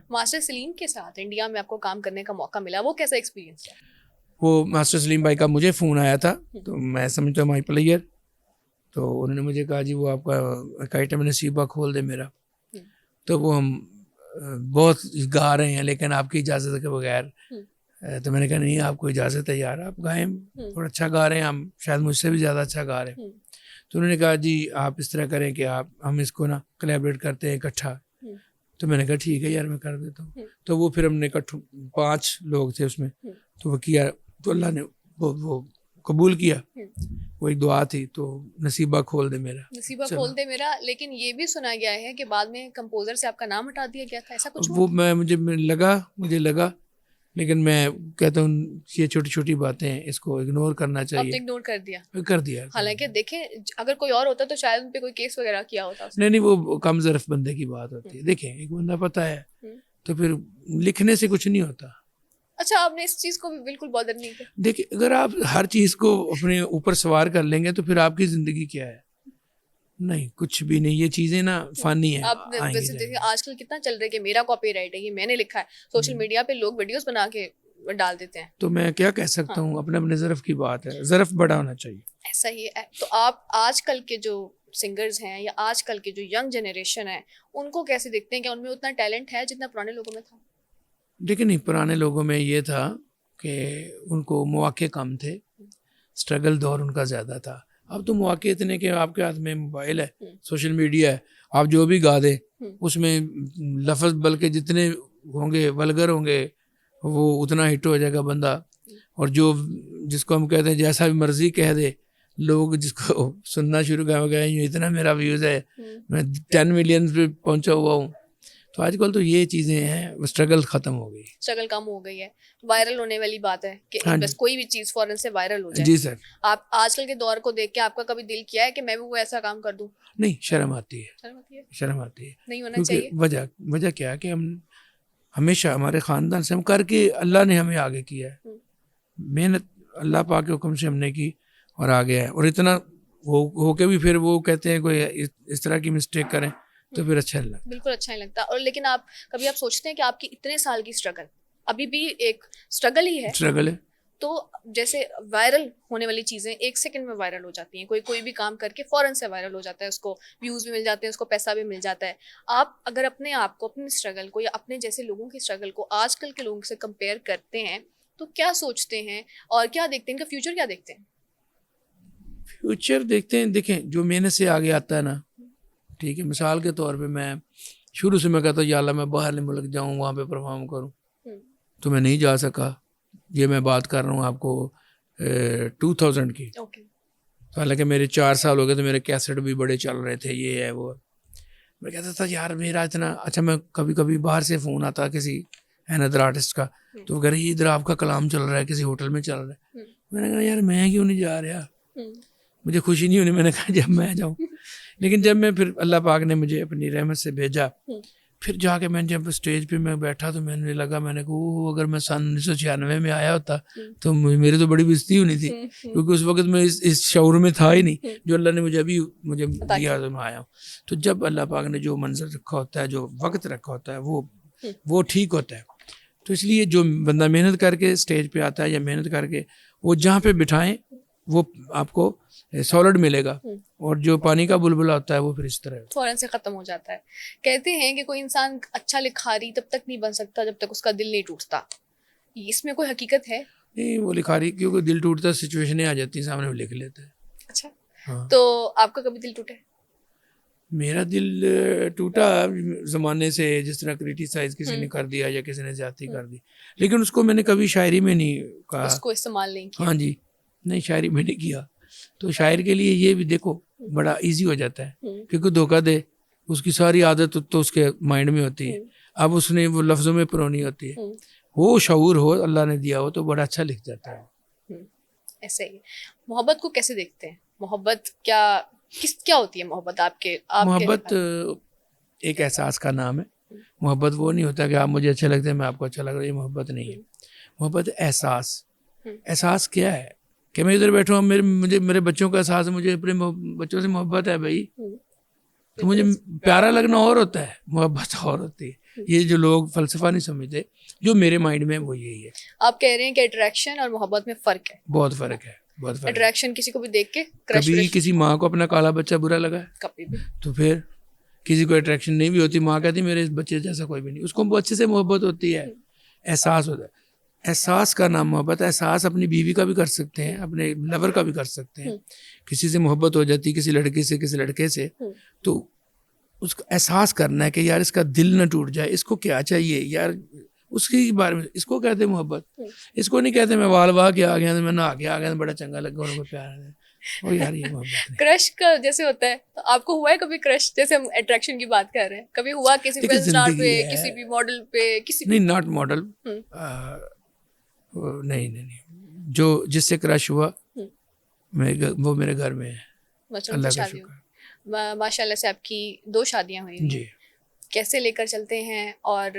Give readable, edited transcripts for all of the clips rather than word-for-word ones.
Master سلیم کے ساتھ India میں آپ کو کام کرنے کا موقع ملا, وہ کیسا ایکسپیرینس ہے؟ وہ ماسٹر سلیم بھائی کا مجھے فون آیا تھا, تو میں سمجھتا ہوں مائی پلیئر, تو انہوں نے مجھے کہا جی وہ آپ کا ایک آئٹم نصیبہ کھول دے میرا. تو وہ ہم بہت گا رہے ہیں لیکن آپ کی اجازت کے بغیر. تو میں نے کہا نہیں, آپ کو اجازت ہے یار, آپ گائیں, اور اچھا گا رہے ہیں, ہم شاید مجھ سے بھی زیادہ اچھا گا رہے ہیں. تو انہوں نے کہا جی آپ اس طرح کریں کہ ہم اس کو نا کولیبریٹ کرتے ہیں اکٹھا. تو میں نے کہا ٹھیک ہے یار, میں کر دیتا ہوں. تو وہ پھر ہم نے 5 لوگ تھے اس میں, تو وہ کیا, تو اللہ نے وہ قبول کیا. وہ ایک دعا تھی, تو نصیبہ کھول دے میرا, نصیبہ کھول دے میرا. لیکن یہ بھی سنا گیا ہے کہ بعد میں کمپوزر سے آپ کا نام ہٹا دیا گیا تھا, ایسا کچھ وہ مجھے لگا, لیکن میں کہتا ہوں یہ چھوٹی چھوٹی باتیں ہیں, اس کو اگنور کرنا چاہیے. آپ نے اگنور کر دیا. حالانکہ دیکھیں اگر کوئی اور ہوتا تو شاید ان پہ کوئی کیس وغیرہ کیا ہوتا. نہیں, وہ کم ظرف بندے کی بات ہوتی ہے. دیکھیں ایک بندہ پتہ ہے تو پھر لکھنے سے کچھ نہیں ہوتا. اچھا, آپ نے اس چیز کو بھی بالکل بادر نہیں کیا؟ دیکھیں اگر آپ ہر چیز کو اپنے اوپر سوار کر لیں گے تو پھر آپ کی زندگی کیا ہے؟ نہیں, کچھ بھی نہیں. یہ چیزیں نا فانی ہیں. آپ ویسے دیکھیں آج کل کتنا چل رہا ہے کہ میرا کاپی رائٹ ہے, یہ میں نے لکھا ہے. سوشل میڈیا پہ لوگ ویڈیوز بنا کے ڈال دیتے ہیں. تو میں کیا کہہ سکتا ہوں, اپنے ظرف کی بات ہے, ظرف بڑا ہونا چاہیے. ایسا ہی ہے. تو آپ آج کل کے جو سنگرز ہیں یا آج کل کے جو ینگ جنریشن ہے ان کو کیسے دیکھتے ہیں, کہ ان میں اتنا ٹیلنٹ ہے جتنا پرانے لوگوں میں تھا؟ لیکن نہیں, پرانے لوگوں میں یہ تھا کہ ان کو مواقع کم تھے, اسٹرگل دور ان کا زیادہ تھا. اب تو مواقع اتنے کہ آپ کے ہاتھ میں موبائل ہے, سوشل میڈیا ہے, آپ جو بھی گا دیں اس میں لفظ بلکہ جتنے ہوں گے ولگر ہوں گے وہ اتنا ہٹ ہو جائے گا بندہ. اور جس کو ہم کہتے ہیں جیسا بھی مرضی کہہ دے, لوگ جس کو سننا شروع کر گئے, اتنا میرا ویوز ہے, میں 10 ملین پہ پہنچا ہوا ہوں. تو آج کل تو یہ چیزیں ہیں, اسٹرگل ختم ہو گئی, اسٹرگل کم ہو گئی ہے. وائرل ہونے والی بات ہے کہ بس کوئی بھی چیز فوراً سے وائرل ہو جائے. جی سر. آپ آج کل کے دور کو دیکھ کے آپ کا کبھی دل کیا ہے کہ میں بھی وہ ایسا کام کر دوں؟ نہیں, شرم آتی ہے, شرم آتی ہے. نہیں ہونا چاہیے. وجہ کیا ہے کہ ہم ہمیشہ ہمارے خاندان سے ہم کر کے اللہ نے ہمیں آگے کیا ہے, محنت اللہ پاک کے حکم سے ہم نے کی اور آگے ہے. اور اتنا ہو کے بھی پھر وہ کہتے ہیں کوئی اس طرح کی مسٹیک کریں تو پھر اچھا نہیں لگتا. بالکل اچھا نہیں لگتا. اور لیکن آپ سوچتے ہیں کہ آپ کی اتنے سال کی اسٹرگل ابھی بھی ایک اسٹرگل ہی ہے. اسٹرگل ہے. تو جیسے وائرل ہونے والی چیزیں 1 سیکنڈ میں وائرل ہو جاتی ہیں, کوئی بھی کام کر کے فوراً سے وائرل ہو جاتا ہے, اس کو ویوز بھی مل جاتے ہیں, اس کو پیسہ بھی مل جاتا ہے. آپ اگر اپنے آپ کو, اپنی اسٹرگل کو یا اپنے جیسے لوگوں کی اسٹرگل کو آج کل کے لوگوں سے کمپیئر کرتے ہیں تو کیا سوچتے ہیں اور کیا دیکھتے ہیں, ان کا فیوچر کیا دیکھتے ہیں؟ فیوچر دیکھتے ہیں, دیکھیں جو محنت سے آگے آتا ہے نا, ٹھیک ہے, مثال کے طور پہ میں شروع سے میں کہتا ہوں یا اللہ میں باہر ملک جاؤں, وہاں پہ پرفارم کروں, تو میں نہیں جا سکا. یہ میں بات کر رہا ہوں آپ کو 2000 کی. تو حالانکہ میرے 4 سال ہو گئے تو میرے کیسٹ بھی بڑے چل رہے تھے, یہ ہے وہ. میں کہتا تھا یار میرا اتنا اچھا, میں کبھی باہر سے فون آتا کسی ادر آرٹسٹ کا, تو اگر یہ ادھر آپ کا کلام چل رہا ہے, کسی ہوٹل میں چل رہا ہے, میں نے کہا یار میں کیوں نہیں جا رہا, مجھے خوشی نہیں ہونی. میں نے کہا جب میں جاؤں. لیکن جب میں پھر اللہ پاک نے مجھے اپنی رحمت سے بھیجا, پھر جا کے میں جب اسٹیج پہ میں بیٹھا تو میں نے لگا, میں نے کہا اگر میں سن 1996 میں آیا ہوتا تو میری تو بڑی بےزتی ہونی تھی, کیونکہ اس وقت میں اس شعور میں تھا ہی نہیں جو اللہ نے مجھے دیا تو میں آیا ہوں. تو جب اللہ پاک نے جو منظر رکھا ہوتا ہے, جو وقت رکھا ہوتا ہے, وہ ٹھیک ہوتا ہے. تو اس لیے جو بندہ محنت کر کے اسٹیج پہ آتا ہے یا محنت کر کے, وہ جہاں پہ بٹھائیں وہ آپ کو سالڈ ملے گا, اور جو پانی کا بلبلا ہوتا ہے وہ پھر اس طرح فوراً سے ختم ہو جاتا ہے. کہتے ہیں کہ کوئی انسان اچھا لکھاری تب تک نہیں بن سکتا جب تک اس کا دل نہیں ٹوٹتا. اس میں کوئی حقیقت ہے؟ نہیں, وہ لکھاری کیونکہ دل ٹوٹتا, سچویشنیں آ جاتی ہیں سامنے, وہ لکھ لیتے ہیں. اچھا, تو آپ کا کبھی دل ٹوٹا ہے؟ میرا دل ٹوٹا زمانے سے, جس طرح کریٹیسائز کسی نے کر دیا یا کسی نے زیادتی کر دی, لیکن اس کو میں نے کبھی شاعری میں نہیں کہا, اس کو استعمال نہیں کیا. ہاں جی, نہیں شاعری میں نہیں کیا. تو شاعر کے لیے یہ بھی دیکھو بڑا ایزی ہو جاتا ہے, کیونکہ دھوکہ دے اس کی ساری عادت تو اس کے مائنڈ میں ہوتی ہے, اب اس نے وہ لفظوں میں پرونی ہوتی ہے, وہ شعور ہو اللہ نے دیا ہو تو بڑا اچھا لکھ جاتا ہے. ایسے ہی محبت کو کیسے دیکھتے ہیں؟ محبت کیا ہوتی ہے محبت آپ کے؟ محبت ایک احساس کا نام ہے. محبت وہ نہیں ہوتا کہ آپ مجھے اچھے لگتے ہیں میں آپ کو اچھا لگ رہا ہوں, یہ محبت نہیں ہے. محبت احساس کیا ہے کہ میں ادھر بیٹھا ہوں, میرے بچوں کا احساس ہے, مجھے اپنے بچوں سے محبت ہے بھائی, تو مجھے پیارا لگنا اور ہوتا ہے, محبت اور ہوتی ہے. یہ جو لوگ فلسفہ نہیں سمجھتے, جو میرے مائنڈ میں وہ یہی ہے. آپ کہہ رہے ہیں کہ اٹریکشن اور محبت میں فرق ہے. بہت فرق ہے, بہت فرق. اٹریکشن کسی کو بھی دیکھ کے کرش کبھی کسی ماں کو اپنا کالا بچہ برا لگا ہے؟ کبھی بھی. تو پھر کسی کو اٹریکشن نہیں بھی ہوتی, ماں کہتی میرے بچے جیسا کوئی بھی نہیں, اس کو بچے سے محبت ہوتی ہے, احساس ہوتا ہے. احساس کا نام محبت. احساس اپنی بیوی کا بھی کر سکتے ہیں, اپنے لور کا بھی کر سکتے ہیں. کسی سے محبت ہو جاتی, کسی لڑکی سے, کسی لڑکے سے, تو اس کو احساس کرنا ہے کہ یار اس کا دل نہ ٹوٹ جائے, اس کو کیا چاہیے یار, اس کے بارے میں. اس کو کہتے ہیں محبت. اس کو نہیں کہتے میں وال واہ کے آ گیا, میں نہا کے آ گیا, بڑا چنگا لگا, ان کو پیار ہے. اور یار یہ محبت نہیں. کرش کا جیسے ہوتا ہے, تو آپ کو ہوا ہے کبھی کرش, جیسے ہم اٹریکشن کی بات کر رہے ہیں, کبھی ہوا کسی فلم اسٹار پہ, کسی بھی ماڈل پہ, کسی نہیں, ناٹ ماڈل, نہیں, جو جس سے کرش ہوا وہ میرے گھر میں ہے, اللہ کا شکر. ماشاء اللہ سے آپ کی 2 شادیاں ہوئی ہیں. جی. کیسے لے کر چلتے ہیں اور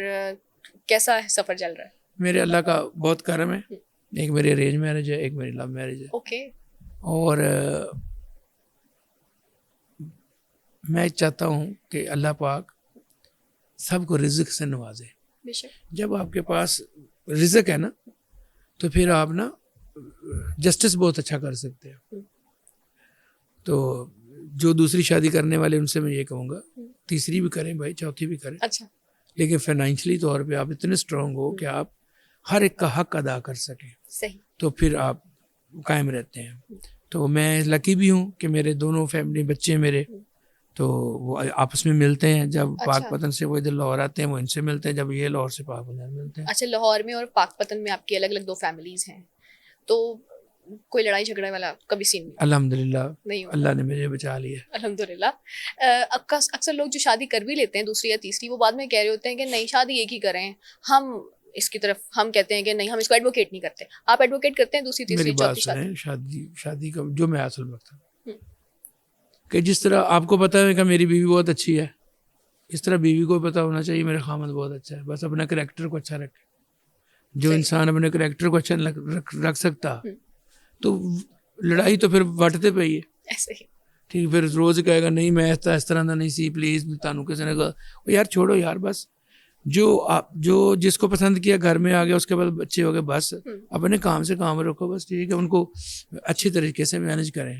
کیسا سفر چل رہا ہے؟ میرے اللہ کا بہت کرم ہے. ایک میری ارینج میرج ہے, ایک میری لو میرج ہے. اوکے. اور میں چاہتا ہوں کہ اللہ پاک سب کو رزق سے نوازے. جب آپ کے پاس رزق ہے نا, تو پھر آپ نا جسٹس بہت اچھا کر سکتے ہیں. تو جو دوسری شادی کرنے والے ان سے میں یہ کہوں گا, تیسری بھی کریں بھائی, چوتھی بھی کریں, اچھا, لیکن فائنینشلی طور پہ آپ اتنے اسٹرانگ ہو کہ آپ ہر ایک کا حق ادا کر سکیں. صحیح. تو پھر آپ قائم رہتے ہیں. تو میں لکی بھی ہوں کہ میرے دونوں فیملی بچے میرے, تو وہ آپس میں ملتے ہیں. جب پاک پتن سے وہ ادھر لاہور آتے ہیں, وہ ان سے ملتے ہیں. جب یہ لاہور سے پاک پتن ملتے ہیں. اچھا, لاہور میں اور پاک پتن میں آپ کی الگ الگ 2 فیملیز ہیں, تو کوئی لڑائی جھگڑے والا کبھی سین نہیں؟ الحمدللہ نہیں, اللہ نے مجھے بچا لیا. الحمدللہ. اکثر لوگ جو شادی کر بھی لیتے ہیں دوسری یا تیسری, وہ بعد میں کہہ رہے ہوتے ہیں کہ نہیں شادی ایک ہی کریں. ہم اس کی طرف ہم کہتے ہیں کہ نہیں, ہم اس کو ایڈوکیٹ نہیں کرتے. آپ ایڈوکیٹ کرتے ہیں دوسری تیسری چوتھی شادی؟ شادی کا جو میں اصل وقت کہ جس طرح آپ کو پتا ہے کہ میری بیوی بہت اچھی ہے, اس طرح بیوی کو پتا ہونا چاہیے میرا خامد بہت اچھا ہے. بس اپنا کریکٹر کو اچھا رکھے. جو انسان اپنے کریکٹر کو اچھا رکھ سکتا, تو لڑائی تو پھر وٹتے پہ ہی ہے. ایسے ہی ٹھیک, پھر روز کہے گا نہیں میں اس طرح نہیں سی پلیز, تانوں کسی نے کہا یار چھوڑو یار, بس جو جس کو پسند کیا گھر میں آ گیا, اس کے بعد بچے ہو گئے, بس اپنے کام سے کام رکھو, بس ٹھیک ہے, ان کو اچھی طریقے سے مینیج کریں.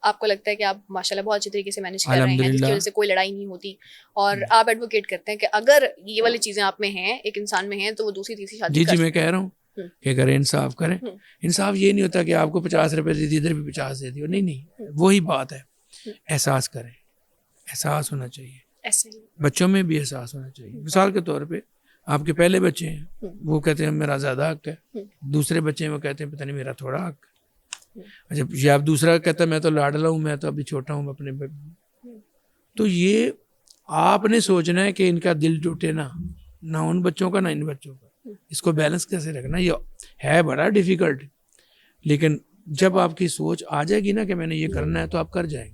آپ کو لگتا ہے کہ آپ ماشاءاللہ بہت اچھی طریقے سے مینیج کر رہے ہیں, جس کی وجہ سے کوئی لڑائی نہیں ہوتی, اور آپ ایڈوکیٹ کرتے ہیں کہ اگر یہ والی چیزیں آپ میں ہیں, ایک انسان میں ہیں, تو وہ دوسری تیسری شادی جی میں کہہ رہا ہوں کہ اگر انصاف کریں. انصاف یہ نہیں ہوتا کہ آپ کو 50 روپے دے دی, ادھر بھی 50 دے دیو, نہیں, وہی بات ہے. احساس کریں, احساس ہونا چاہیے. بچوں میں بھی احساس ہونا چاہیے. مثال کے طور پہ آپ کے پہلے بچے ہیں, وہ کہتے ہیں میرا زیادہ حق ہے, دوسرے بچے ہیں وہ کہتے ہیں پتہ نہیں میرا تھوڑا حق. اچھا, یہ آپ دوسرا کہتا ہے میں تو لاڈلا ہوں, میں تو ابھی چھوٹا ہوں اپنے, تو یہ آپ نے سوچنا ہے کہ ان کا دل ٹوٹے نہ ان بچوں کا نہ ان بچوں کا. اس کو بیلنس کیسے رکھنا, یہ ہے بڑا ڈیفیکلٹ, لیکن جب آپ کی سوچ آ جائے گی نا کہ میں نے یہ کرنا ہے, تو آپ کر جائیں گے.